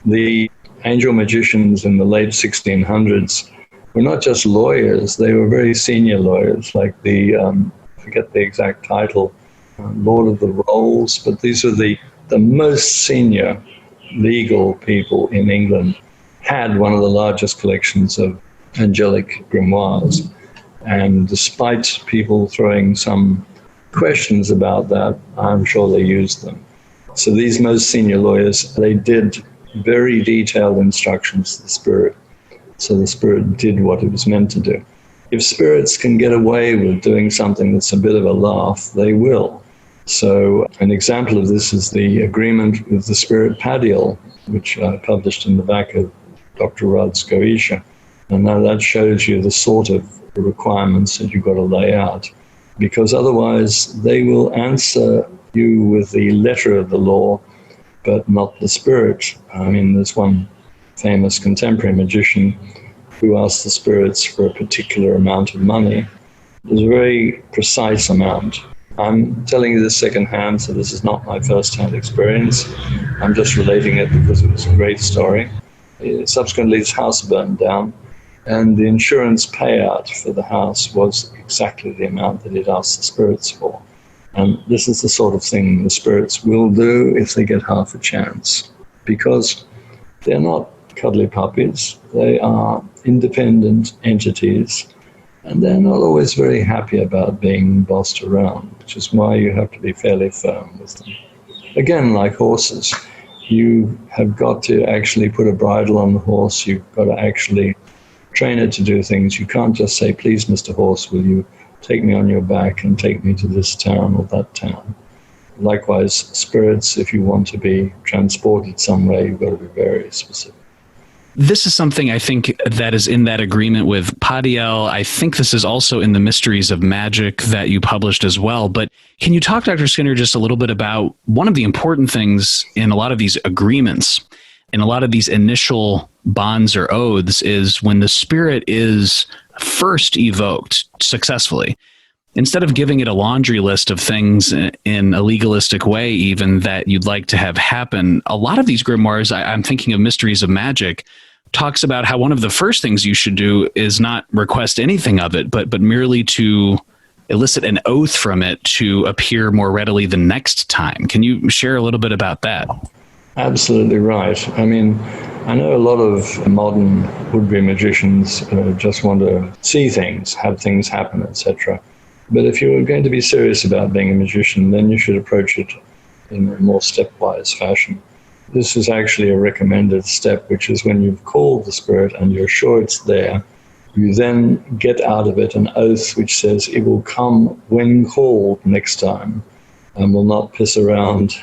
A: The angel magicians in the late 1600s were not just lawyers, they were very senior lawyers, like the, I forget the exact title, Lord of the Rolls, but these are the most senior legal people in England, had one of the largest collections of angelic grimoires. And despite people throwing some questions about that, I'm sure they used them. So these most senior lawyers, they did very detailed instructions to the spirit. So the spirit did what it was meant to do. If spirits can get away with doing something that's a bit of a laugh, they will. So an example of this is the agreement with the spirit Padial, which I published in the back of Dr. Rudd's Goetia. And now that shows you the sort of requirements that you've got to lay out, because otherwise they will answer you with the letter of the law, but not the spirit. I mean, there's one famous contemporary magician who asked the spirits for a particular amount of money. It was a very precise amount. I'm telling you this secondhand, so this is not my first-hand experience. I'm just relating it because it was a great story. Subsequently, his house burned down, and the insurance payout for the house was exactly the amount that he'd asked the spirits for. And this is the sort of thing the spirits will do if they get half a chance, because they're not cuddly puppies. They are independent entities, and they're not always very happy about being bossed around, which is why you have to be fairly firm with them. Again, like horses, you have got to actually put a bridle on the horse. You've got to actually train it to do things. You can't just say, please, Mr. Horse, will you take me on your back and take me to this town or that town? Likewise, spirits, if you want to be transported somewhere, you've got to be very specific.
B: This is something I think that is in that agreement with Padial. I think this is also in the Mysteries of Magic that you published as well. But can you talk, Dr. Skinner, just a little bit about one of the important things in a lot of these agreements, in a lot of these initial bonds or oaths, is when the spirit is first evoked successfully, instead of giving it a laundry list of things in a legalistic way even that you'd like to have happen, a lot of these grimoires, I'm thinking of Mysteries of Magic, talks about how one of the first things you should do is not request anything of it, but merely to elicit an oath from it to appear more readily the next time. Can you share a little bit about that?
A: Absolutely right. I mean, I know a lot of modern would-be magicians just want to see things, have things happen, etc. But if you're going to be serious about being a magician, then you should approach it in a more stepwise fashion. This is actually a recommended step, which is when you've called the spirit and you're sure it's there, you then get out of it an oath which says it will come when called next time and will not piss around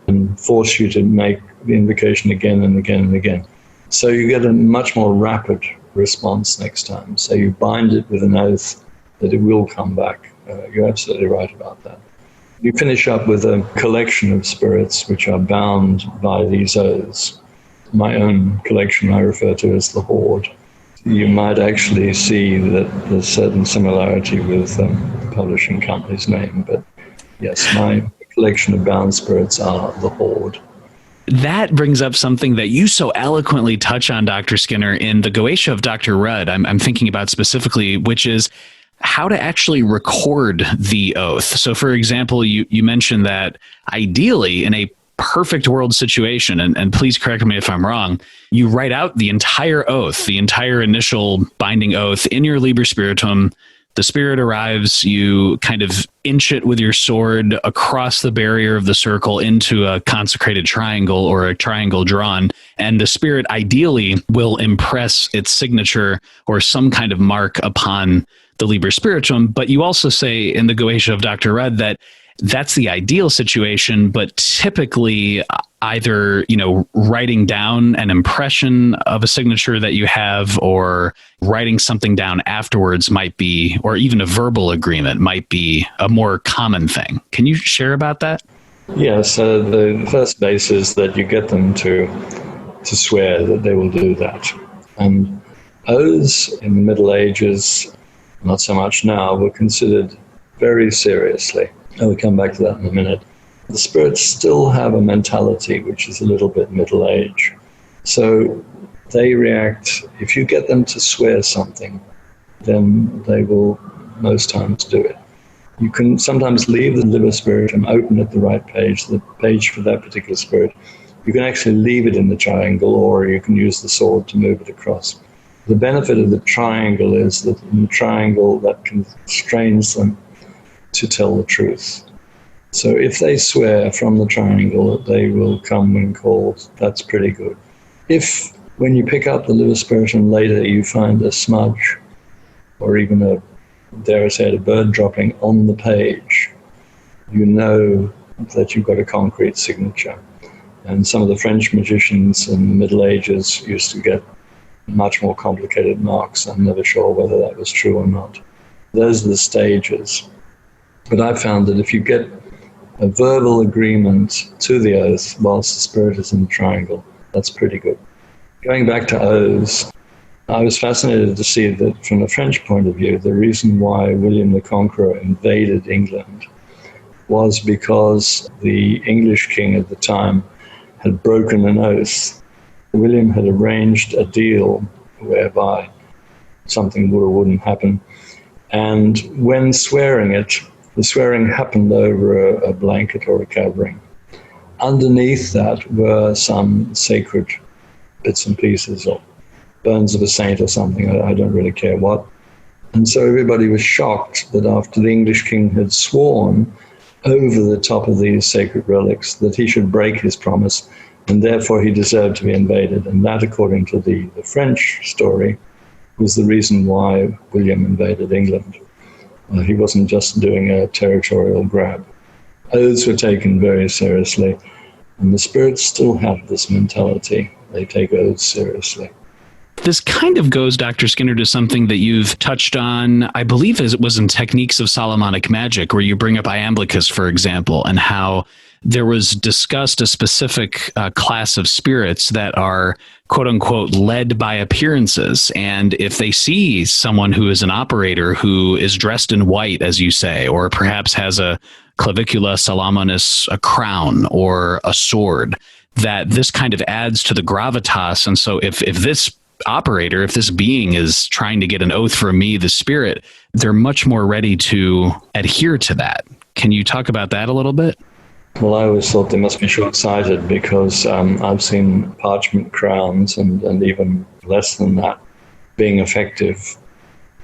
A: and force you to make the invocation again and again and again. So you get a much more rapid response next time. So you bind it with an oath that it will come back. You're absolutely right about that. You finish up with a collection of spirits which are bound by these oaths. My own collection I refer to as the Hoard. You might actually see that there's certain similarity with the publishing company's name, but yes, my collection of bound spirits are the Hoard.
B: That brings up something that you so eloquently touch on, Dr. Skinner, in the Goetia of Dr. Rudd. I'm thinking about specifically, which is how to actually record the oath. So, for example, you mentioned that ideally in a perfect world situation, and please correct me if I'm wrong, you write out the entire oath, the entire initial binding oath in your Liber Spiritum. The spirit arrives, you kind of inch it with your sword across the barrier of the circle into a consecrated triangle or a triangle drawn, and the spirit ideally will impress its signature or some kind of mark upon the Liber Spiritum. But you also say in the Goetia of Dr. Rudd that that's the ideal situation, but typically either, writing down an impression of a signature that you have or writing something down afterwards might be, or even a verbal agreement might be a more common thing. Can you share about that?
A: Yeah, so the first base is that you get them to swear that they will do that. And oaths in the Middle Ages, not so much now, were considered very seriously. I'll come back to that in a minute. The spirits still have a mentality which is a little bit Middle Age. So they react, if you get them to swear something, then they will most times do it. You can sometimes leave the Liber Spiritum open at the right page, the page for that particular spirit. You can actually leave it in the triangle, or you can use the sword to move it across. The benefit of the triangle is that in the triangle that constrains them to tell the truth. So if they swear from the triangle that they will come when called, that's pretty good. If when you pick up the Liber Spiritum later you find a smudge or even a bird dropping on the page, you know that you've got a concrete signature. And some of the French magicians in the Middle Ages used to get much more complicated marks. I'm never sure whether that was true or not. Those are the stages. But I found that if you get a verbal agreement to the oath whilst the spirit is in the triangle, that's pretty good. Going back to oaths, I was fascinated to see that from a French point of view, the reason why William the Conqueror invaded England was because the English king at the time had broken an oath. William had arranged a deal whereby something would or wouldn't happen. And when swearing it, the swearing happened over a blanket or a covering. Underneath that were some sacred bits and pieces or bones of a saint or something. I don't really care what. And so everybody was shocked that after the English king had sworn over the top of these sacred relics that he should break his promise, and therefore he deserved to be invaded. And that, according to the French story, was the reason why William invaded England. He wasn't just doing a territorial grab. Oaths were taken very seriously, and the spirits still have this mentality. They take oaths seriously.
B: This kind of goes, Dr. Skinner, to something that you've touched on, I believe it was in Techniques of Solomonic Magic, where you bring up Iamblichus, for example, and how there was discussed a specific class of spirits that are, quote unquote, led by appearances. And if they see someone who is an operator who is dressed in white, as you say, or perhaps has a clavicula salomonis, a crown, or a sword, that this kind of adds to the gravitas. And so if this operator, if this being is trying to get an oath from me, the spirit, they're much more ready to adhere to that. Can you talk about that a little bit?
A: Well, I always thought they must be short-sighted because I've seen parchment crowns and even less than that being effective.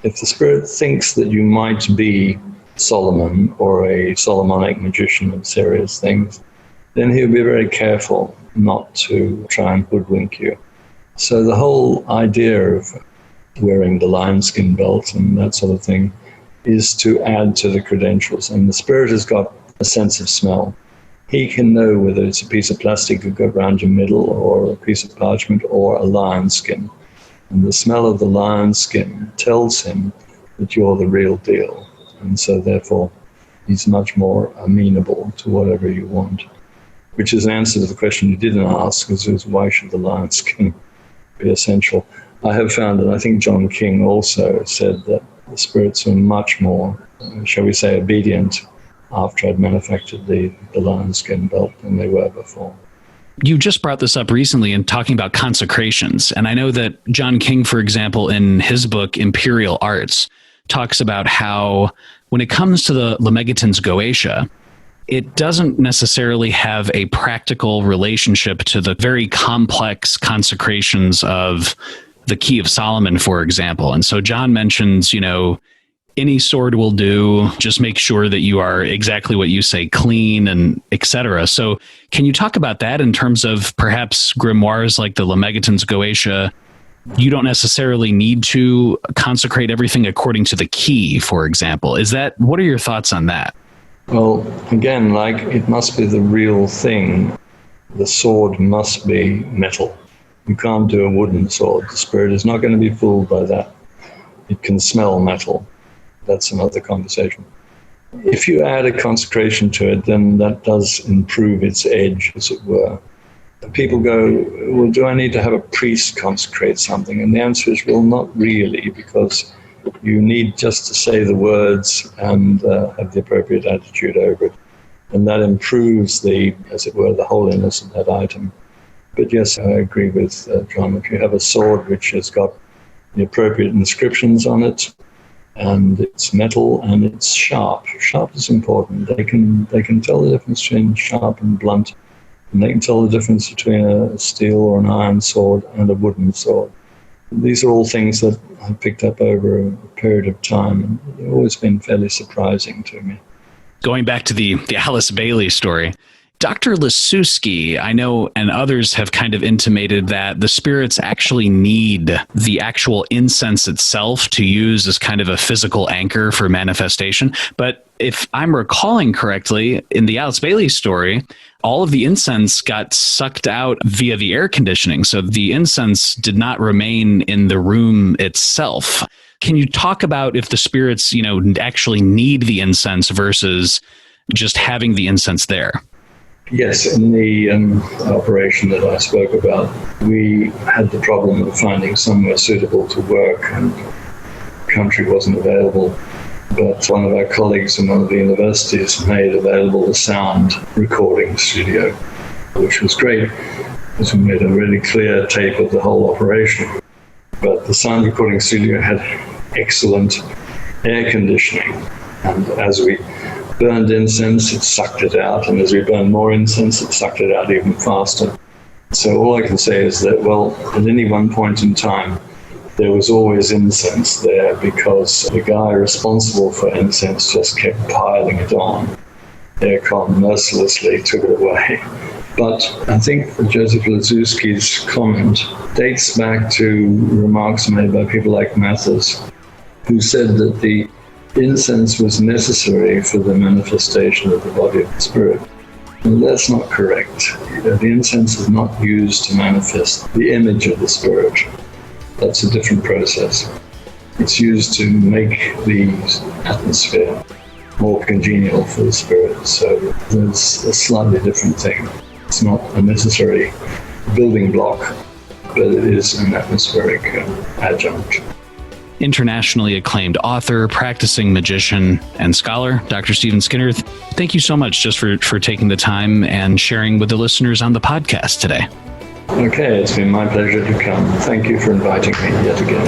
A: If the spirit thinks that you might be Solomon or a Solomonic magician of serious things, then he'll be very careful not to try and hoodwink you. So the whole idea of wearing the lion-skin belt and that sort of thing is to add to the credentials. And the spirit has got a sense of smell. He can know whether it's a piece of plastic you got around your middle or a piece of parchment or a lion skin. And the smell of the lion skin tells him that you're the real deal. And so therefore, he's much more amenable to whatever you want, which is an answer to the question you didn't ask, which is why should the lion skin be essential? I have found, and I think John King also said that the spirits were much more, shall we say, obedient after I'd manufactured the lion skin belt than they were before.
B: You just brought this up recently in talking about consecrations. And I know that John King, for example, in his book, Imperial Arts, talks about how when it comes to the Lemegeton's Goetia, it doesn't necessarily have a practical relationship to the very complex consecrations of the Key of Solomon, for example. And so John mentions, any sword will do, just make sure that you are exactly what you say, clean and etc. So can you talk about that in terms of perhaps grimoires like the Lemegeton's Goetia? You don't necessarily need to consecrate everything according to the key, for example. What are your thoughts on that?
A: Well, again, it must be the real thing. The sword must be metal. You can't do a wooden sword. The spirit is not going to be fooled by that. It can smell metal. That's another conversation. If you add a consecration to it, then that does improve its edge, as it were. People go, well, do I need to have a priest consecrate something? And the answer is, well, not really, because you need just to say the words and have the appropriate attitude over it. And that improves as it were, the holiness of that item. But yes, I agree with John. If you have a sword which has got the appropriate inscriptions on it, and it's metal and it's sharp. Sharp is important. They can tell the difference between sharp and blunt, and they can tell the difference between a steel or an iron sword and a wooden sword. These are all things that I've picked up over a period of time, and they've always been fairly surprising to me.
B: Going back to the Alice Bailey story, Dr. Lasuski, I know, and others have kind of intimated that the spirits actually need the actual incense itself to use as kind of a physical anchor for manifestation. But if I'm recalling correctly, in the Alice Bailey story, all of the incense got sucked out via the air conditioning. So the incense did not remain in the room itself. Can you talk about if the spirits, actually need the incense versus just having the incense there?
A: Yes, in the operation that I spoke about, we had the problem of finding somewhere suitable to work, and the country wasn't available. But one of our colleagues in one of the universities made available a sound recording studio, which was great, because we made a really clear tape of the whole operation. But the sound recording studio had excellent air conditioning, and as we burned incense, it sucked it out, and as we burned more incense, it sucked it out even faster. So all I can say is that, well, at any one point in time, there was always incense there because the guy responsible for incense just kept piling it on. Aircon mercilessly took it away. But I think Joseph Lasuski's comment dates back to remarks made by people like Mathers, who said that the incense was necessary for the manifestation of the body of the spirit. And that's not correct. The incense is not used to manifest the image of the spirit. That's a different process. It's used to make the atmosphere more congenial for the spirit. So there's a slightly different thing. It's not a necessary building block, but it is an atmospheric adjunct.
B: Internationally acclaimed author, practicing magician, and scholar, Dr. Stephen Skinner, thank you so much just for taking the time and sharing with the listeners on the podcast today.
A: Okay, it's been my pleasure to come. Thank you for inviting me yet again.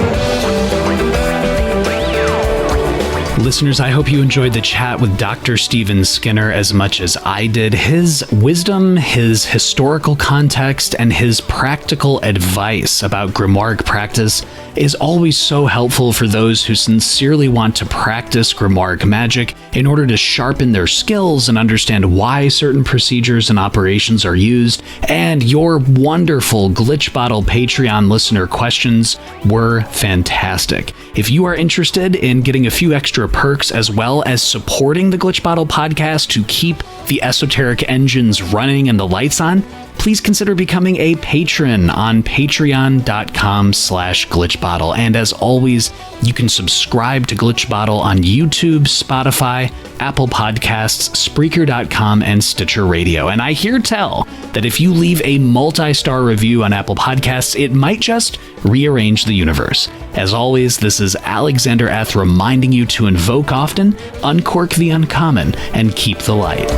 B: Listeners, I hope you enjoyed the chat with Dr. Stephen Skinner as much as I did. His wisdom, his historical context, and his practical advice about grimoire practice is always so helpful for those who sincerely want to practice grimoire magic in order to sharpen their skills and understand why certain procedures and operations are used. And your wonderful Glitch Bottle Patreon listener questions were fantastic. If you are interested in getting a few extra perks as well as supporting the Glitch Bottle podcast to keep the esoteric engines running and the lights on, please consider becoming a patron on patreon.com/glitchbottle. And as always, you can subscribe to Glitchbottle on YouTube, Spotify, Apple Podcasts, Spreaker.com, and Stitcher Radio. And I hear tell that if you leave a multi-star review on Apple Podcasts, it might just rearrange the universe. As always, this is Alexander Eth reminding you to invoke often, uncork the uncommon, and keep the light.